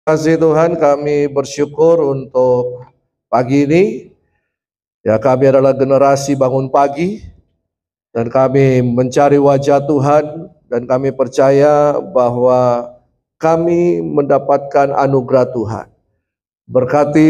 Kasih Tuhan, kami bersyukur untuk pagi ini. Ya, kami adalah generasi bangun pagi dan kami mencari wajah Tuhan dan kami percaya bahwa kami mendapatkan anugerah Tuhan. Berkati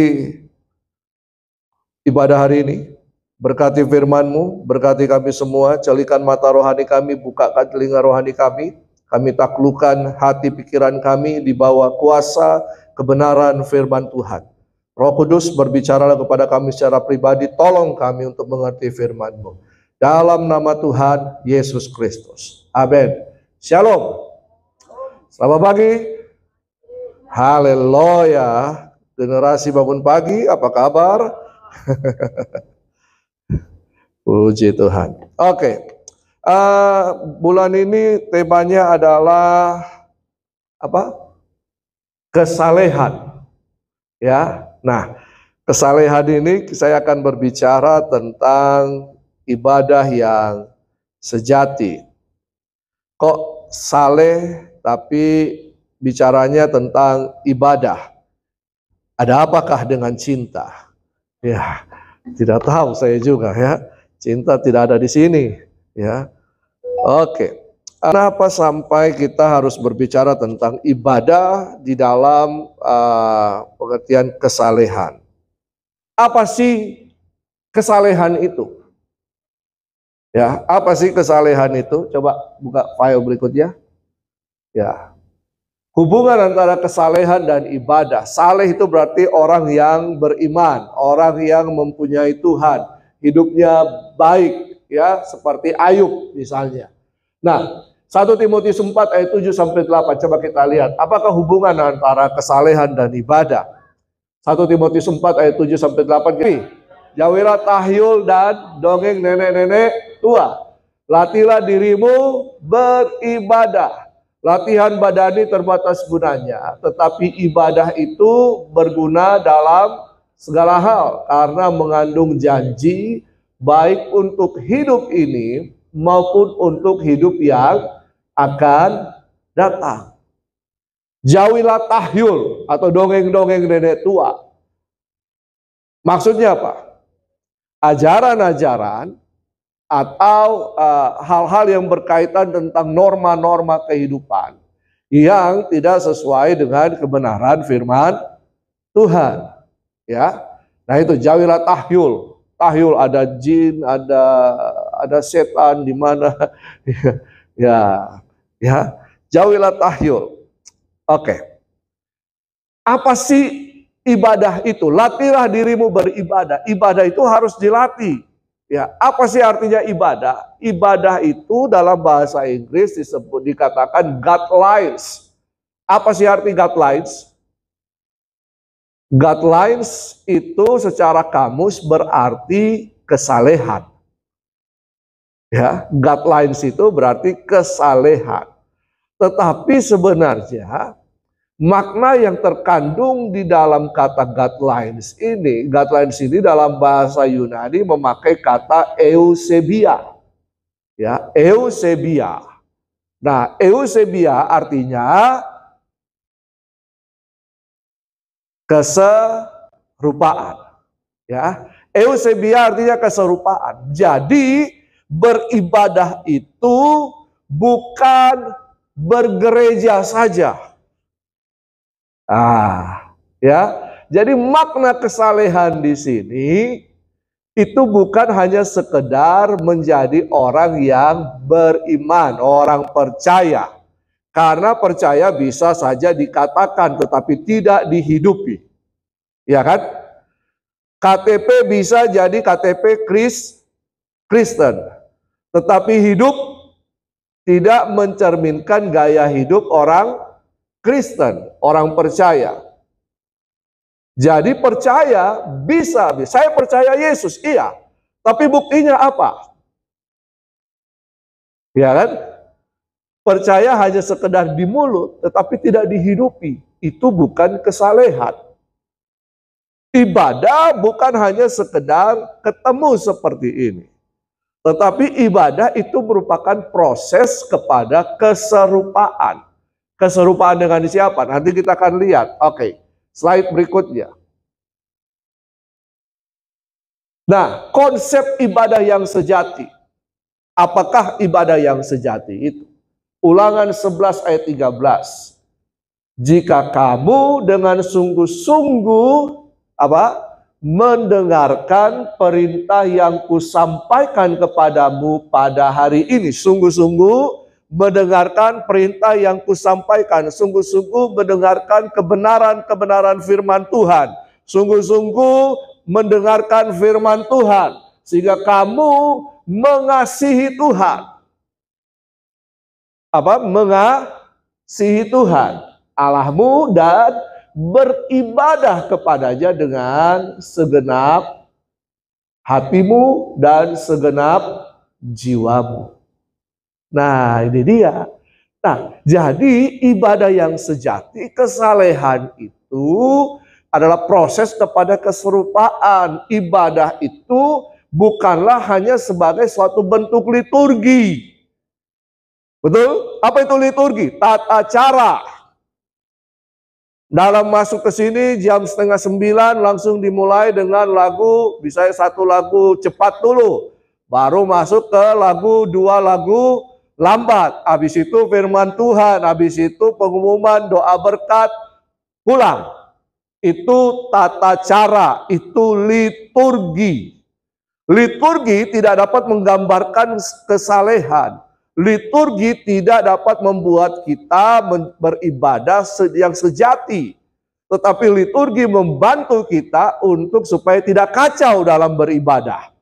ibadah hari ini, berkati firman-Mu, berkati kami semua, celikan mata rohani kami, bukakan telinga rohani kami. Kami taklukkan hati pikiran kami di bawah kuasa kebenaran firman Tuhan. Roh Kudus berbicaralah kepada kami secara pribadi, tolong kami untuk mengerti firman-Mu. Dalam nama Tuhan Yesus Kristus. Amin. Shalom. Selamat pagi. Haleluya. Generasi bangun pagi, apa kabar? Puji Tuhan. Oke. Bulan ini temanya adalah apa? Kesalehan. Ya. Nah, kesalehan ini saya akan berbicara tentang ibadah yang sejati. Kok saleh tapi bicaranya tentang ibadah? Ada apakah dengan cinta? Ya, tidak tahu saya juga ya. Cinta tidak ada di sini, ya. Oke. Kenapa sampai kita harus berbicara tentang ibadah di dalam pengertian kesalehan? Apa sih kesalehan itu? Ya, apa sih kesalehan itu? Coba buka file berikutnya. Ya. Hubungan antara kesalehan dan ibadah. Saleh itu berarti orang yang beriman, orang yang mempunyai Tuhan, hidupnya baik, ya, seperti Ayub misalnya. Nah, 1 Timotius 4 ayat 7 sampai 8, coba kita lihat apakah hubungan antara kesalehan dan ibadah. 1 Timotius 4 ayat 7 sampai 8 gini. Jauhilah tahyul dan dongeng nenek-nenek tua. Latihlah dirimu beribadah. Latihan badani terbatas gunanya, tetapi ibadah itu berguna dalam segala hal karena mengandung janji baik untuk hidup ini maupun untuk hidup yang akan datang. Jauhilah tahyul atau dongeng-dongeng nenek tua. Maksudnya apa? Ajaran-ajaran atau hal-hal yang berkaitan tentang norma-norma kehidupan yang tidak sesuai dengan kebenaran firman Tuhan. Ya, nah itu jauhilah tahyul. Tahyul ada jin, ada setan di mana, ya, jauhilah tahyul. Oke, apa sih ibadah itu? Latihlah dirimu beribadah. Ibadah itu harus dilatih. Ya, apa sih artinya ibadah? Ibadah itu dalam bahasa Inggris dikatakan guidelines. Apa sih arti guidelines? Guidelines itu secara kamus berarti kesalehan. Ya, guidelines itu berarti kesalehan. Tetapi sebenarnya makna yang terkandung di dalam kata guidelines ini dalam bahasa Yunani memakai kata eusebia. Ya, eusebia. Nah, eusebia artinya keserupaan. Ya, eusebia artinya keserupaan. Jadi beribadah itu bukan bergereja saja. Ya. Jadi makna kesalehan di sini itu bukan hanya sekedar menjadi orang yang beriman, orang percaya. Karena percaya bisa saja dikatakan tetapi tidak dihidupi. Ya kan? KTP bisa jadi KTP Kristen. Tetapi hidup tidak mencerminkan gaya hidup orang Kristen, orang percaya. Jadi percaya bisa, saya percaya Yesus, iya. Tapi buktinya apa? Ya kan? Percaya hanya sekedar di mulut, tetapi tidak dihidupi. Itu bukan kesalehan. Ibadah bukan hanya sekedar ketemu seperti ini. Tetapi ibadah itu merupakan proses kepada keserupaan. Keserupaan dengan siapa? Nanti kita akan lihat. Oke, slide berikutnya. Nah, konsep ibadah yang sejati. Apakah ibadah yang sejati itu? Ulangan 11 ayat 13. Jika kamu dengan sungguh-sungguh mendengarkan perintah yang kusampaikan kepadamu pada hari ini. Sungguh-sungguh mendengarkan perintah yang kusampaikan. Sungguh-sungguh mendengarkan kebenaran-kebenaran firman Tuhan. Sungguh-sungguh mendengarkan firman Tuhan. Sehingga kamu mengasihi Tuhan. Mengasihi Tuhan Allahmu dan beribadah kepadanya dengan segenap hatimu dan segenap jiwamu. Nah, ini dia. Nah, jadi ibadah yang sejati, kesalehan itu adalah proses kepada keserupaan. Ibadah itu bukanlah hanya sebagai suatu bentuk liturgi. Betul? Apa itu liturgi? Tata cara. Dalam masuk ke sini jam 8:30 langsung dimulai dengan lagu, bisa satu lagu cepat dulu. Baru masuk ke lagu, 2 lagu lambat. Habis itu firman Tuhan, habis itu pengumuman doa berkat, pulang. Itu tata cara, itu liturgi. Liturgi tidak dapat menggambarkan kesalehan. Liturgi tidak dapat membuat kita beribadah yang sejati. Tetapi liturgi membantu kita untuk supaya tidak kacau dalam beribadah.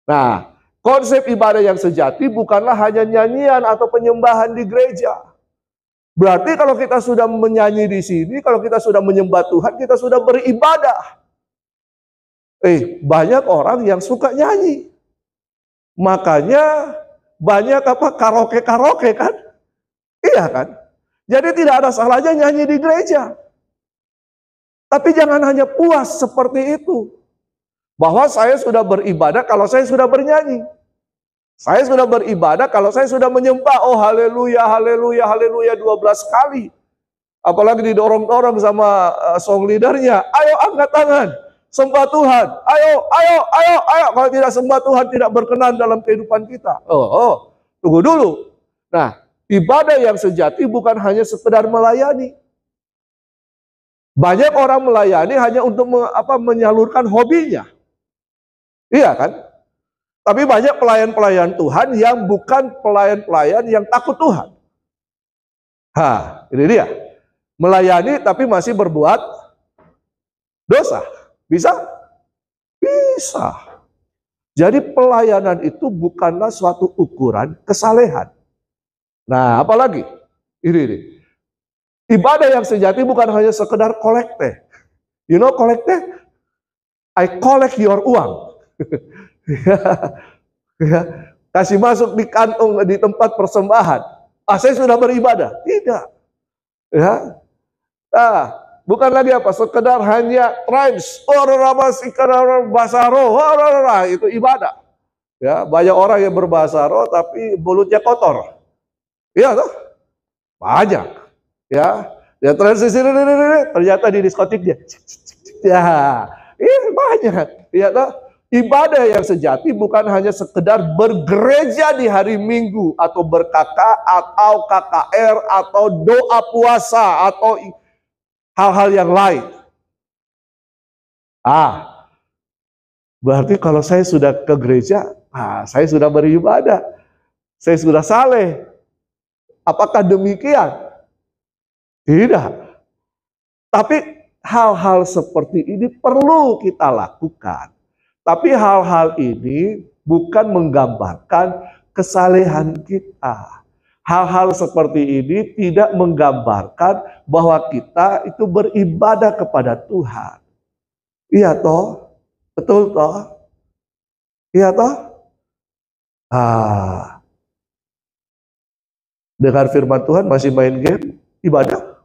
Nah, konsep ibadah yang sejati bukanlah hanya nyanyian atau penyembahan di gereja. Berarti kalau kita sudah menyanyi di sini, kalau kita sudah menyembah Tuhan, kita sudah beribadah. Banyak orang yang suka nyanyi. Makanya banyak karaoke kan? Iya kan? Jadi tidak ada salahnya nyanyi di gereja. Tapi jangan hanya puas seperti itu. Bahwa saya sudah beribadah kalau saya sudah bernyanyi. Saya sudah beribadah kalau saya sudah menyembah. Oh haleluya, haleluya, haleluya 12 kali. Apalagi didorong-dorong sama song leadernya. Ayo angkat tangan. Sembah Tuhan, ayo. Kalau tidak sembah Tuhan tidak berkenan dalam kehidupan kita. Tunggu dulu. Nah, ibadah yang sejati bukan hanya sekedar melayani. Banyak orang melayani hanya untuk menyalurkan hobinya. Iya kan? Tapi banyak pelayan-pelayan Tuhan yang bukan pelayan-pelayan yang takut Tuhan. Ini dia. Melayani tapi masih berbuat dosa. Bisa? Bisa. Jadi pelayanan itu bukanlah suatu ukuran kesalehan. Nah, apalagi? Ini. Ibadah yang sejati bukan hanya sekedar kolekte. You know kolekte? I collect your uang. Kasih masuk di kantong di tempat persembahan. Saya sudah beribadah. Tidak. Ya. Nah, bukan lagi sekedar hanya trends, bahasa roh, itu ibadah. Ya, banyak orang yang berbahasa roh tapi mulutnya kotor. Iya toh? Banyak. Ya, trends ternyata di diskotik dia. Ya, banyak. Iya toh? Ibadah yang sejati bukan hanya sekedar bergereja di hari Minggu atau atau KKR atau doa puasa atau hal-hal yang lain. Berarti kalau saya sudah ke gereja, saya sudah beribadah. Saya sudah saleh. Apakah demikian? Tidak. Tapi hal-hal seperti ini perlu kita lakukan. Tapi hal-hal ini bukan menggambarkan kesalehan kita. Hal-hal seperti ini tidak menggambarkan bahwa kita itu beribadah kepada Tuhan. Iya toh? Betul toh? Iya toh? Dengar firman Tuhan masih main game, ibadah?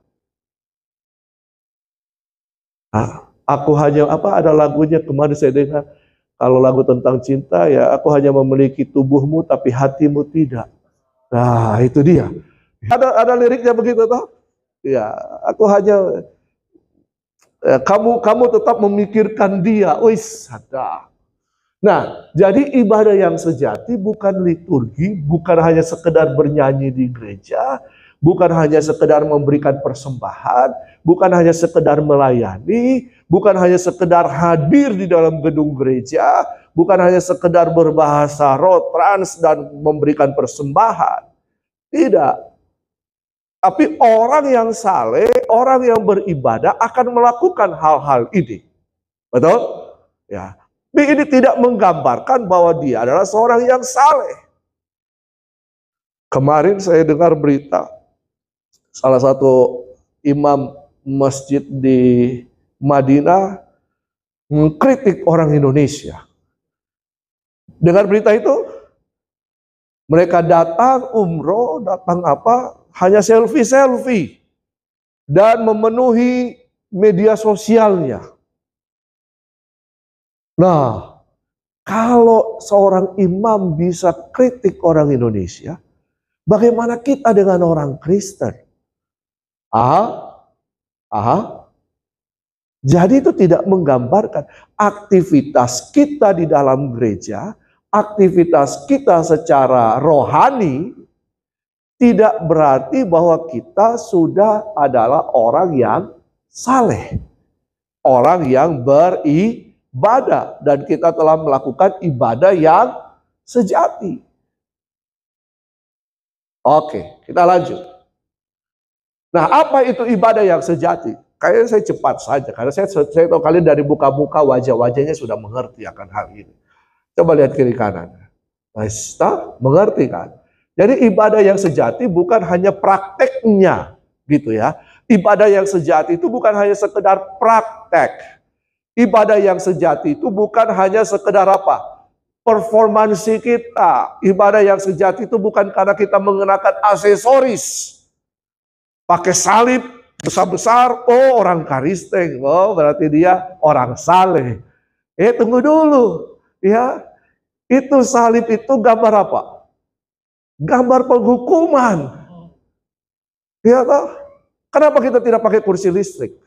Aku hanya ada lagunya kemarin saya dengar. Kalau lagu tentang cinta ya aku hanya memiliki tubuhmu tapi hatimu tidak. Nah itu dia. Ada liriknya begitu toh? Ya, aku hanya kamu tetap memikirkan dia. Wis, ada. Nah, jadi ibadah yang sejati bukan liturgi, bukan hanya sekedar bernyanyi di gereja, bukan hanya sekedar memberikan persembahan, bukan hanya sekedar melayani, bukan hanya sekedar hadir di dalam gedung gereja, bukan hanya sekedar berbahasa roh trans dan memberikan persembahan. Tidak. Tapi orang yang saleh, orang yang beribadah akan melakukan hal-hal ini. Betul? Ya. Tapi ini tidak menggambarkan bahwa dia adalah seorang yang saleh. Kemarin saya dengar berita, salah satu imam masjid di Madinah mengkritik orang Indonesia. Dengar berita itu? Mereka datang umroh, datang apa, hanya selfie-selfie. Dan memenuhi media sosialnya. Nah, kalau seorang imam bisa kritik orang Indonesia, bagaimana kita dengan orang Kristen? Jadi itu tidak menggambarkan aktivitas kita di dalam gereja, aktivitas kita secara rohani, tidak berarti bahwa kita sudah adalah orang yang saleh. Orang yang beribadah. Dan kita telah melakukan ibadah yang sejati. Oke, kita lanjut. Nah, apa itu ibadah yang sejati? Kayaknya saya cepat saja, karena saya tahu kalian dari buka-buka wajah-wajahnya sudah mengerti akan hal ini. Coba lihat kiri kanan. Nah, mengerti kan? Jadi ibadah yang sejati bukan hanya prakteknya, gitu ya. Ibadah yang sejati itu bukan hanya sekedar praktek. Ibadah yang sejati itu bukan hanya sekedar apa? Performansi kita. Ibadah yang sejati itu bukan karena kita mengenakan aksesoris. Pakai salib besar-besar, oh orang Kristen, oh berarti dia orang saleh. Tunggu dulu. Ya, itu salib itu gambar apa? Gambar penghukuman. Ya toh? Kenapa kita tidak pakai kursi listrik?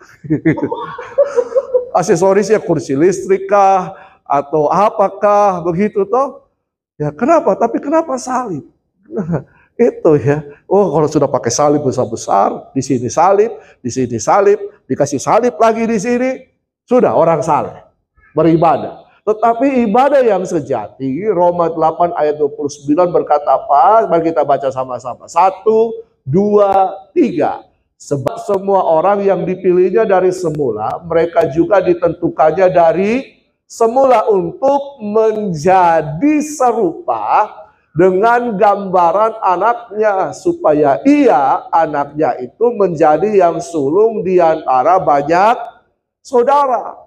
Aksesorisnya kursi listrik kah? Atau apakah? Begitu toh? Ya kenapa? Tapi kenapa salib? Nah, itu ya. Oh kalau sudah pakai salib besar-besar, di sini salib, di sini salib, dikasih salib lagi di sini, sudah orang saleh beribadah. Tetapi ibadah yang sejati, Roma 8 ayat 29 berkata apa? Mari kita baca sama-sama. 1, 2, 3. Sebab semua orang yang dipilihnya dari semula, mereka juga ditentukannya dari semula untuk menjadi serupa dengan gambaran anaknya, supaya ia, anaknya itu menjadi yang sulung di antara banyak saudara.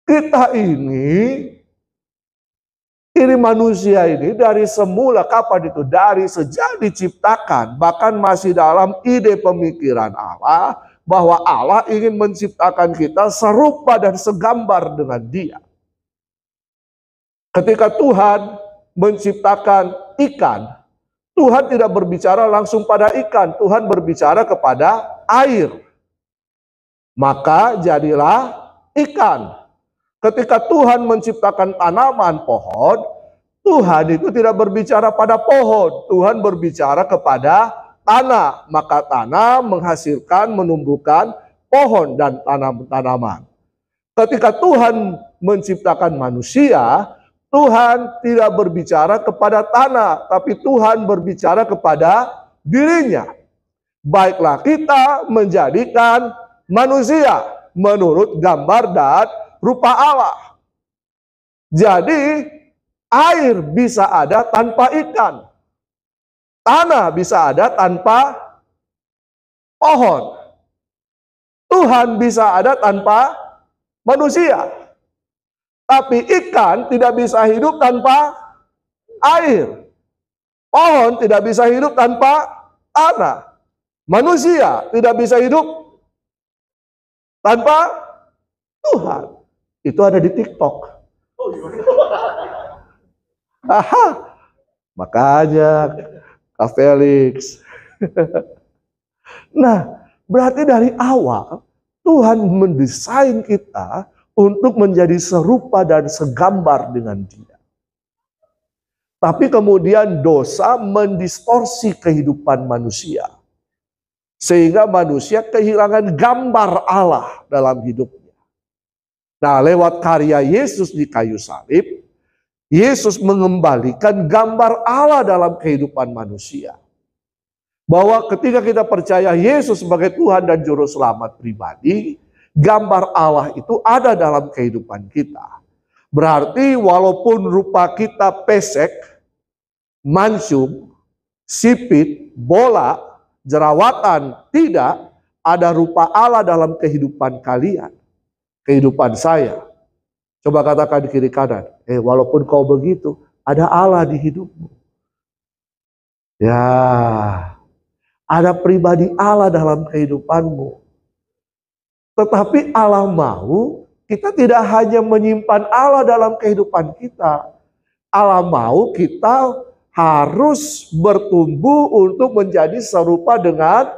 Kita ini manusia ini dari semula, kapan itu? Dari sejak diciptakan, bahkan masih dalam ide pemikiran Allah, bahwa Allah ingin menciptakan kita serupa dan segambar dengan Dia. Ketika Tuhan menciptakan ikan, Tuhan tidak berbicara langsung pada ikan, Tuhan berbicara kepada air. Maka jadilah ikan. Ketika Tuhan menciptakan tanaman pohon, Tuhan itu tidak berbicara pada pohon, Tuhan berbicara kepada tanah. Maka tanah menghasilkan, menumbuhkan pohon dan tanaman. Ketika Tuhan menciptakan manusia, Tuhan tidak berbicara kepada tanah, tapi Tuhan berbicara kepada dirinya. Baiklah kita menjadikan manusia menurut gambar dan rupa Allah. Jadi air bisa ada tanpa ikan. Tanah bisa ada tanpa pohon. Tuhan bisa ada tanpa manusia. Tapi ikan tidak bisa hidup tanpa air. Pohon tidak bisa hidup tanpa tanah. Manusia tidak bisa hidup tanpa Tuhan. Itu ada di TikTok. Aha. Makanya Kak Felix, Nah, berarti dari awal Tuhan mendesain kita untuk menjadi serupa dan segambar dengan Dia. Tapi kemudian dosa mendistorsi kehidupan manusia. Sehingga manusia kehilangan gambar Allah dalam hidupnya. Nah, lewat karya Yesus di kayu salib, Yesus mengembalikan gambar Allah dalam kehidupan manusia. Bahwa ketika kita percaya Yesus sebagai Tuhan dan Juru Selamat pribadi, gambar Allah itu ada dalam kehidupan kita. Berarti walaupun rupa kita pesek, mancung, sipit, bola, jerawatan, tidak ada rupa Allah dalam kehidupan kalian, kehidupan saya. Coba katakan di kiri kanan, walaupun kau begitu, ada Allah di hidupmu. Ya, ada pribadi Allah dalam kehidupanmu. Tetapi Allah mau kita tidak hanya menyimpan Allah dalam kehidupan kita. Allah mau kita harus bertumbuh untuk menjadi serupa dengan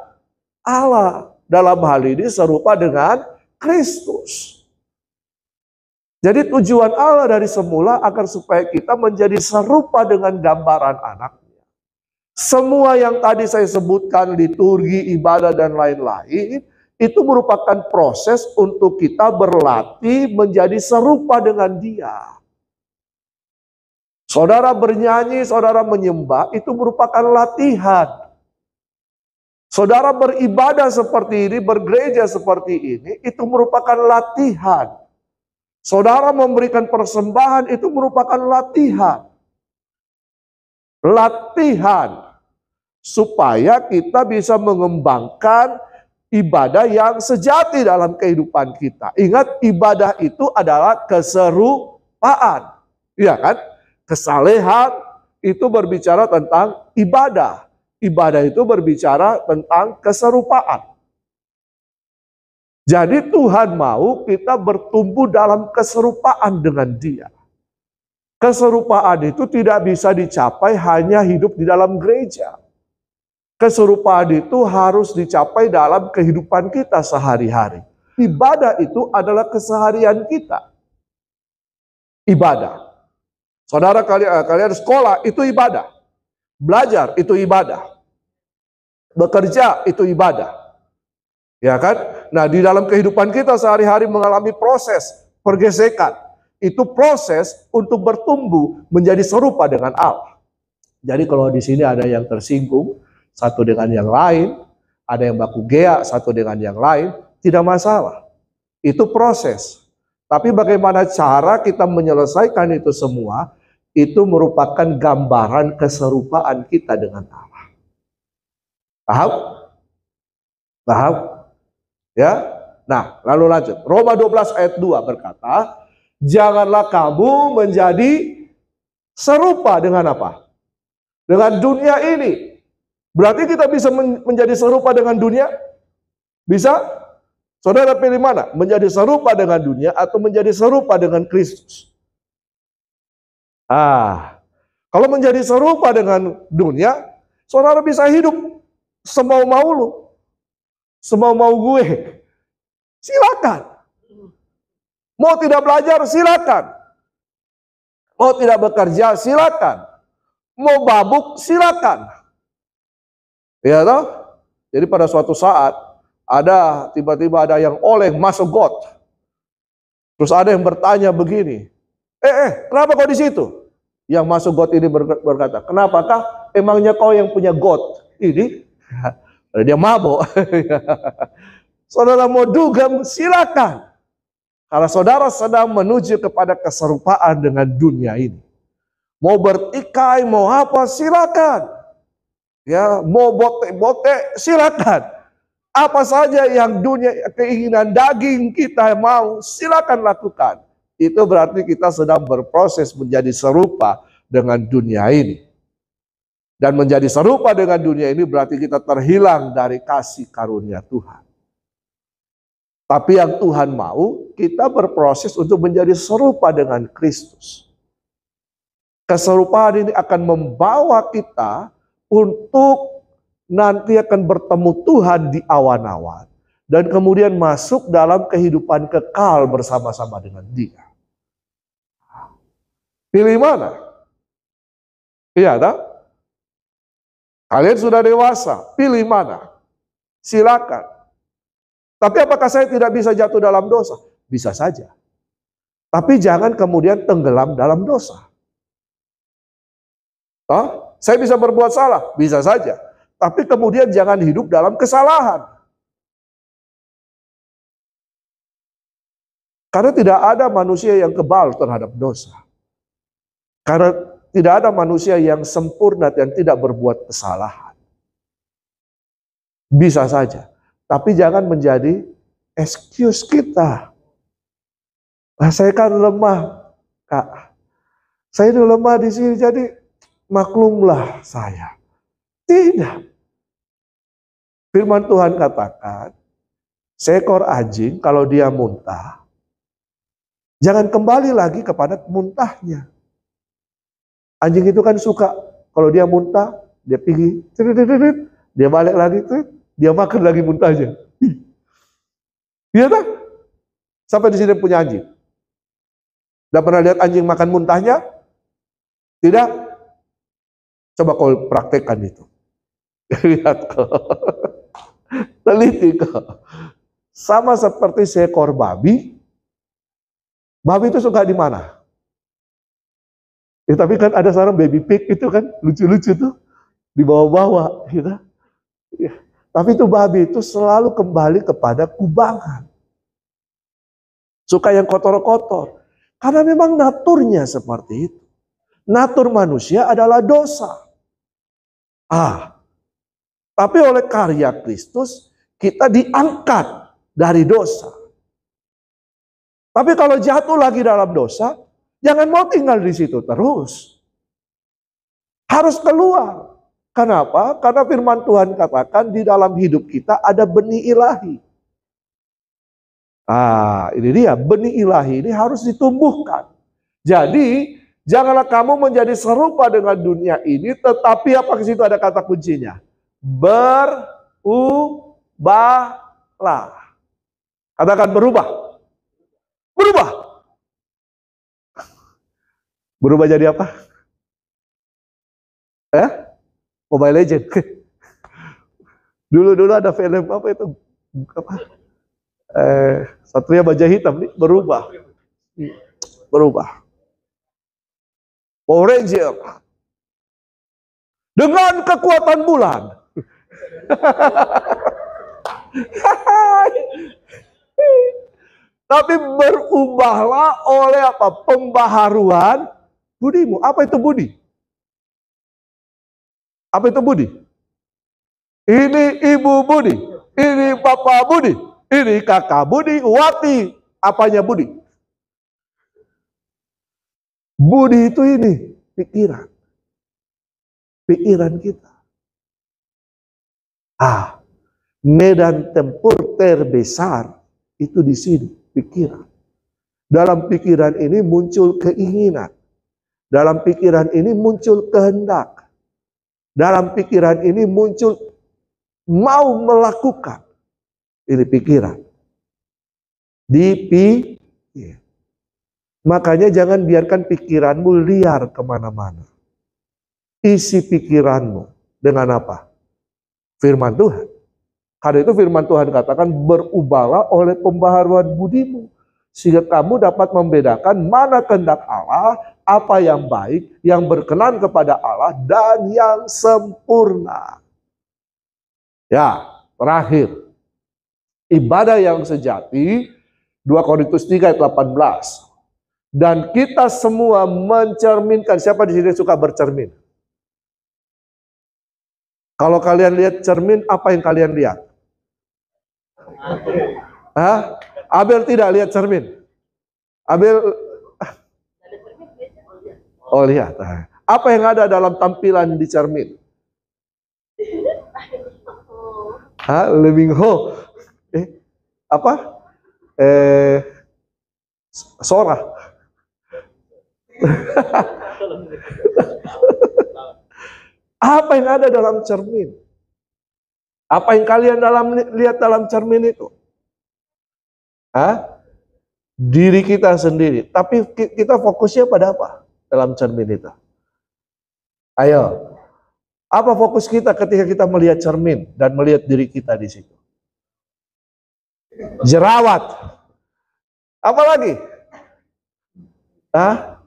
Allah. Dalam hal ini serupa dengan Kristus. Jadi tujuan Allah dari semula agar supaya kita menjadi serupa dengan gambaran anaknya. Semua yang tadi saya sebutkan, liturgi, ibadah, dan lain-lain, itu merupakan proses untuk kita berlatih menjadi serupa dengan Dia. Saudara bernyanyi, saudara menyembah, itu merupakan latihan. Saudara beribadah seperti ini, bergereja seperti ini, itu merupakan latihan. Saudara memberikan persembahan, itu merupakan latihan. Latihan. Supaya kita bisa mengembangkan ibadah yang sejati dalam kehidupan kita. Ingat, ibadah itu adalah keserupaan. Iya kan? Kesalehan itu berbicara tentang ibadah. Ibadah itu berbicara tentang keserupaan. Jadi Tuhan mau kita bertumbuh dalam keserupaan dengan Dia. Keserupaan itu tidak bisa dicapai hanya hidup di dalam gereja. Keserupaan itu harus dicapai dalam kehidupan kita sehari-hari. Ibadah itu adalah keseharian kita. Ibadah. Saudara kalian sekolah itu ibadah. Belajar itu ibadah. Bekerja itu ibadah. Ya kan? Nah, di dalam kehidupan kita sehari-hari mengalami proses pergesekan. Itu proses untuk bertumbuh menjadi serupa dengan Allah. Jadi kalau di sini ada yang tersinggung satu dengan yang lain, ada yang baku gea satu dengan yang lain, tidak masalah. Itu proses. Tapi bagaimana cara kita menyelesaikan itu semua, itu merupakan gambaran keserupaan kita dengan Allah. Paham? Paham? Ya? Nah, lalu lanjut. Roma 12 ayat 2 berkata, janganlah kamu menjadi serupa dengan apa? Dengan dunia ini. Berarti kita bisa menjadi serupa dengan dunia? Bisa? Saudara pilih mana? Menjadi serupa dengan dunia atau menjadi serupa dengan Kristus? Kalau menjadi serupa dengan dunia, saudara bisa hidup semau-mau lu. Semau-mau gue. Silakan. Mau tidak belajar, silakan. Mau tidak bekerja, silakan. Mau mabuk, silakan. Ya toh? Jadi pada suatu saat tiba-tiba ada yang oleng masuk got. Terus ada yang bertanya begini, kenapa kau di situ? Yang masuk got ini berkata, kenapakah emangnya kau yang punya got ini? Dia mabuk. Saudara mau dugem, silakan. Kalau saudara sedang menuju kepada keserupaan dengan dunia ini, mau bertikai, mau apa, silakan. Ya, mau bote-bote, silakan. Apa saja yang dunia, keinginan daging kita mau, silakan lakukan. Itu berarti kita sedang berproses menjadi serupa dengan dunia ini. Dan menjadi serupa dengan dunia ini berarti kita terhilang dari kasih karunia Tuhan. Tapi yang Tuhan mau, kita berproses untuk menjadi serupa dengan Kristus. Keserupaan ini akan membawa kita untuk nanti akan bertemu Tuhan di awan-awan, dan kemudian masuk dalam kehidupan kekal bersama-sama dengan Dia. Pilih mana? Iya, tak? Kalian sudah dewasa, pilih mana? Silakan. Tapi apakah saya tidak bisa jatuh dalam dosa? Bisa saja. Tapi jangan kemudian tenggelam dalam dosa. Saya bisa berbuat salah? Bisa saja. Tapi kemudian jangan hidup dalam kesalahan. Karena tidak ada manusia yang kebal terhadap dosa. Karena tidak ada manusia yang sempurna dan tidak berbuat kesalahan. Bisa saja. Tapi jangan menjadi excuse kita. Nah, saya kan lemah, Kak. Saya ini lemah di sini, jadi maklumlah saya. Tidak. Firman Tuhan katakan, seekor anjing kalau dia muntah, jangan kembali lagi kepada muntahnya. Anjing itu kan suka, kalau dia muntah, dia pergi, dia balik lagi, dia makan lagi muntahnya. Iya tak? Sampai di sini punya anjing. Tidak pernah lihat anjing makan muntahnya? Tidak? Coba kau praktekkan itu. Lihat kau. Teliti kau. Sama seperti seekor babi. Babi itu suka di mana? Ya, tapi kan ada seorang baby pig itu kan lucu-lucu tuh di bawah-bawah, gitu. Ya. Tapi itu babi itu selalu kembali kepada kubangan. Suka yang kotor-kotor. Karena memang naturnya seperti itu. Natur manusia adalah dosa. Tapi oleh karya Kristus kita diangkat dari dosa. Tapi kalau jatuh lagi dalam dosa, jangan mau tinggal di situ terus. Harus keluar. Kenapa? Karena firman Tuhan katakan di dalam hidup kita ada benih ilahi. Ini dia, benih ilahi ini harus ditumbuhkan. Jadi, janganlah kamu menjadi serupa dengan dunia ini, tetapi apa ke situ ada kata kuncinya? Berubahlah. Katakan berubah. Berubah. Berubah jadi apa? Mobile Legend. Dulu ada film apa itu? Satria Baja Hitam nih berubah. Power Ranger. Dengan kekuatan bulan. Tapi berubahlah oleh apa? Pembaharuan budimu. Apa itu budi? Apa itu budi? Ini ibu budi, ini bapak budi, ini kakak budi, wati. Apanya budi? Budi itu ini, pikiran. Pikiran kita. Medan tempur terbesar itu di sini, pikiran. Dalam pikiran ini muncul keinginan. Dalam pikiran ini muncul kehendak. Dalam pikiran ini muncul mau melakukan. Ini pikiran. Makanya jangan biarkan pikiranmu liar kemana-mana. Isi pikiranmu dengan apa? Firman Tuhan. Karena itu firman Tuhan katakan berubahlah oleh pembaharuan budimu. Sehingga kamu dapat membedakan mana kehendak Allah, apa yang baik, yang berkenan kepada Allah, dan yang sempurna. Ya, terakhir. Ibadah yang sejati, 2 Korintus 3 ayat 18. Dan kita semua mencerminkan, siapa di sini suka bercermin? Kalau kalian lihat cermin, apa yang kalian lihat? Abel tidak lihat cermin. Abel, lihat. Apa yang ada dalam tampilan di cermin? Lemingho. Apa? Sora. Apa yang ada dalam cermin? Apa yang kalian lihat dalam cermin itu? Hah? Diri kita sendiri. Tapi kita fokusnya pada apa dalam cermin itu? Ayo, apa fokus kita ketika kita melihat cermin dan melihat diri kita di situ? Jerawat. Apa lagi? Hah?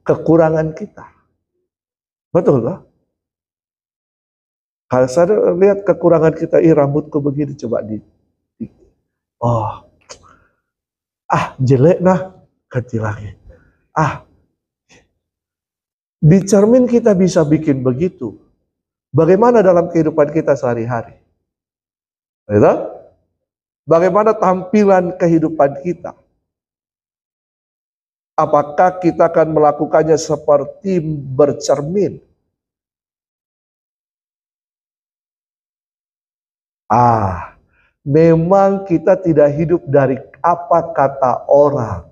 Kekurangan kita. Betul lah. Kalau saya lihat kekurangan kita, rambutku begini, coba oh, jelek nah, ganti lagi. Di cermin kita bisa bikin begitu. Bagaimana dalam kehidupan kita sehari-hari? Bagaimana tampilan kehidupan kita? Apakah kita akan melakukannya seperti bercermin? Memang kita tidak hidup dari apa kata orang,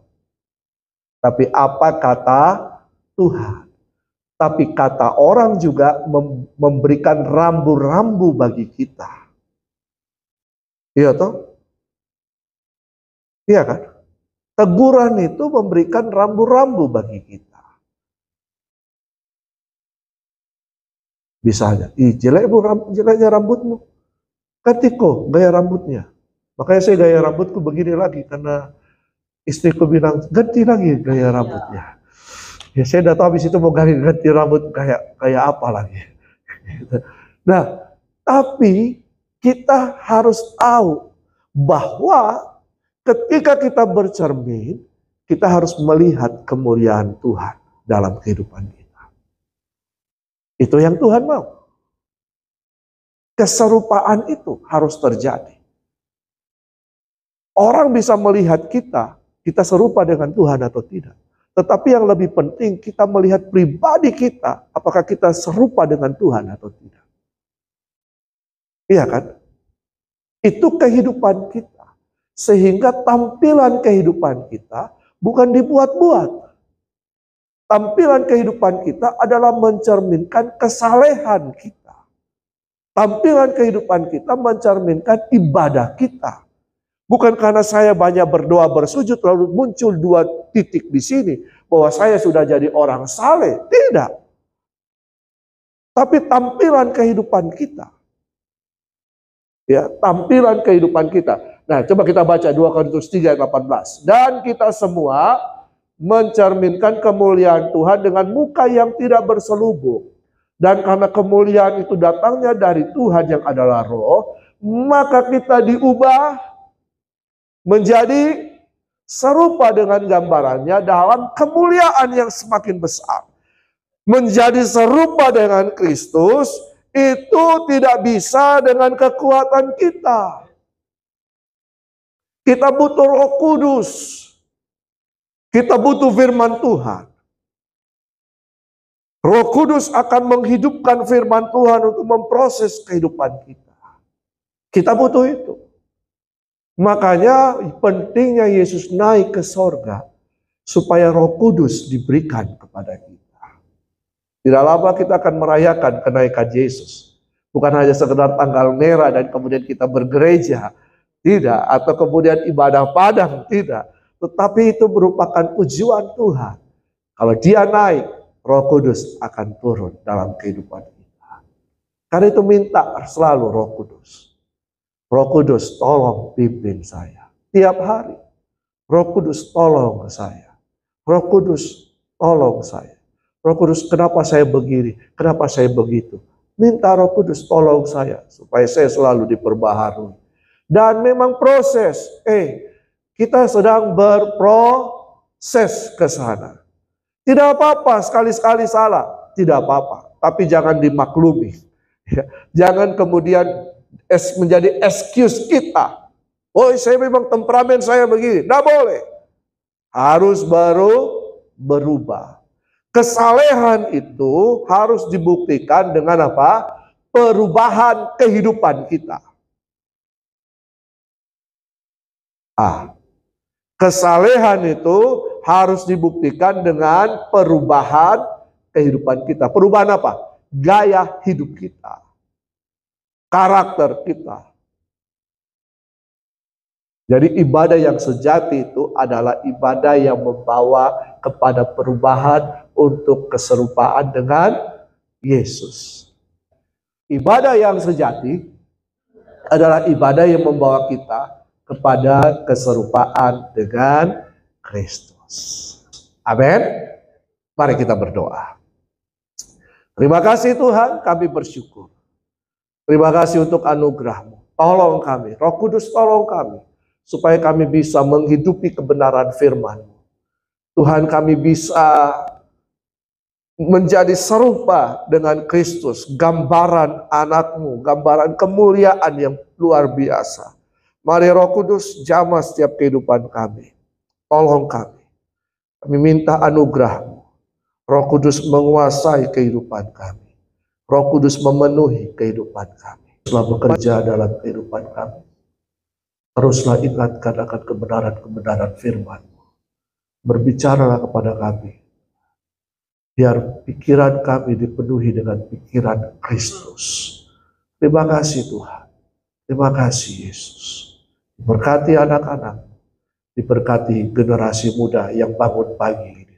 tapi apa kata Tuhan. Tapi kata orang juga memberikan rambu-rambu bagi kita. Iya toh? Iya kan? Teguran itu memberikan rambu-rambu bagi kita. Misalnya, jeleknya rambutmu. Ganti kok gaya rambutnya. Makanya saya gaya rambutku begini lagi karena istriku bilang ganti lagi gaya rambutnya. Ya saya udah tahu habis itu mau ganti rambut kayak apa lagi. Nah, tapi kita harus tahu bahwa ketika kita bercermin, kita harus melihat kemuliaan Tuhan dalam kehidupan kita. Itu yang Tuhan mau. Keserupaan itu harus terjadi. Orang bisa melihat kita serupa dengan Tuhan atau tidak. Tetapi yang lebih penting kita melihat pribadi kita, apakah kita serupa dengan Tuhan atau tidak. Iya kan? Itu kehidupan kita. Sehingga tampilan kehidupan kita bukan dibuat-buat. Tampilan kehidupan kita adalah mencerminkan kesalehan kita. Tampilan kehidupan kita mencerminkan ibadah kita. Bukan karena saya banyak berdoa bersujud lalu muncul 2 titik di sini bahwa saya sudah jadi orang saleh. Tidak. Tapi tampilan kehidupan kita. Ya, tampilan kehidupan kita. Nah, coba kita baca 2 Korintus 3 ayat 18. Dan kita semua mencerminkan kemuliaan Tuhan dengan muka yang tidak berselubung. Dan karena kemuliaan itu datangnya dari Tuhan yang adalah Roh, maka kita diubah menjadi serupa dengan gambarannya dalam kemuliaan yang semakin besar. Menjadi serupa dengan Kristus itu tidak bisa dengan kekuatan kita. Kita butuh Roh Kudus. Kita butuh firman Tuhan. Roh Kudus akan menghidupkan firman Tuhan untuk memproses kehidupan kita. Kita butuh itu. Makanya pentingnya Yesus naik ke sorga supaya Roh Kudus diberikan kepada kita. Tidak lama kita akan merayakan kenaikan Yesus. Bukan hanya sekedar tanggal merah dan kemudian kita bergereja. Tidak. Atau kemudian ibadah padang. Tidak. Tetapi itu merupakan tujuan Tuhan. Kalau dia naik, Roh Kudus akan turun dalam kehidupan kita. Karena itu minta selalu Roh Kudus. Roh Kudus tolong pimpin saya. Tiap hari. Roh Kudus tolong saya. Roh Kudus tolong saya. Roh Kudus kenapa saya begini? Kenapa saya begitu? Minta Roh Kudus tolong saya. Supaya saya selalu diperbaharui. Dan memang proses. Kita sedang berproses ke sana. Tidak apa-apa, sekali-sekali salah. Tidak apa-apa. Tapi jangan dimaklumi. Jangan kemudian menjadi excuse kita. Oh, saya memang temperamen saya begini. Tidak boleh. Harus berubah. Kesalehan itu harus dibuktikan dengan apa? Perubahan kehidupan kita. Kesalehan itu harus dibuktikan dengan perubahan kehidupan kita. Perubahan apa? Gaya hidup kita. karakter kita. Jadi ibadah yang sejati itu adalah ibadah yang membawa kepada perubahan untuk keserupaan dengan Yesus. Ibadah yang sejati adalah ibadah yang membawa kita kepada keserupaan dengan Kristus. Amin. Mari kita berdoa. Terima kasih Tuhan, kami bersyukur. Terima kasih untuk anugerah-Mu. Tolong kami, Roh Kudus tolong kami, supaya kami bisa menghidupi kebenaran firman-Mu. Tuhan, kami bisa menjadi serupa dengan Kristus, gambaran anak-Mu, gambaran kemuliaan yang luar biasa. Mari Roh Kudus jamah setiap kehidupan kami. Tolong kami. Kami minta anugerah-Mu. Roh Kudus menguasai kehidupan kami. Roh Kudus memenuhi kehidupan kami. Teruslah bekerja dalam kehidupan kami. Teruslah ingatkan akan kebenaran-kebenaran firman-Mu. Berbicaralah kepada kami. Biar pikiran kami dipenuhi dengan pikiran Kristus. Terima kasih Tuhan. Terima kasih Yesus. Diberkati anak-anak. Diberkati generasi muda yang bangun pagi ini.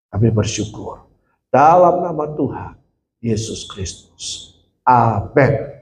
Kami bersyukur. Dalam nama Tuhan Yesus Kristus. Amin.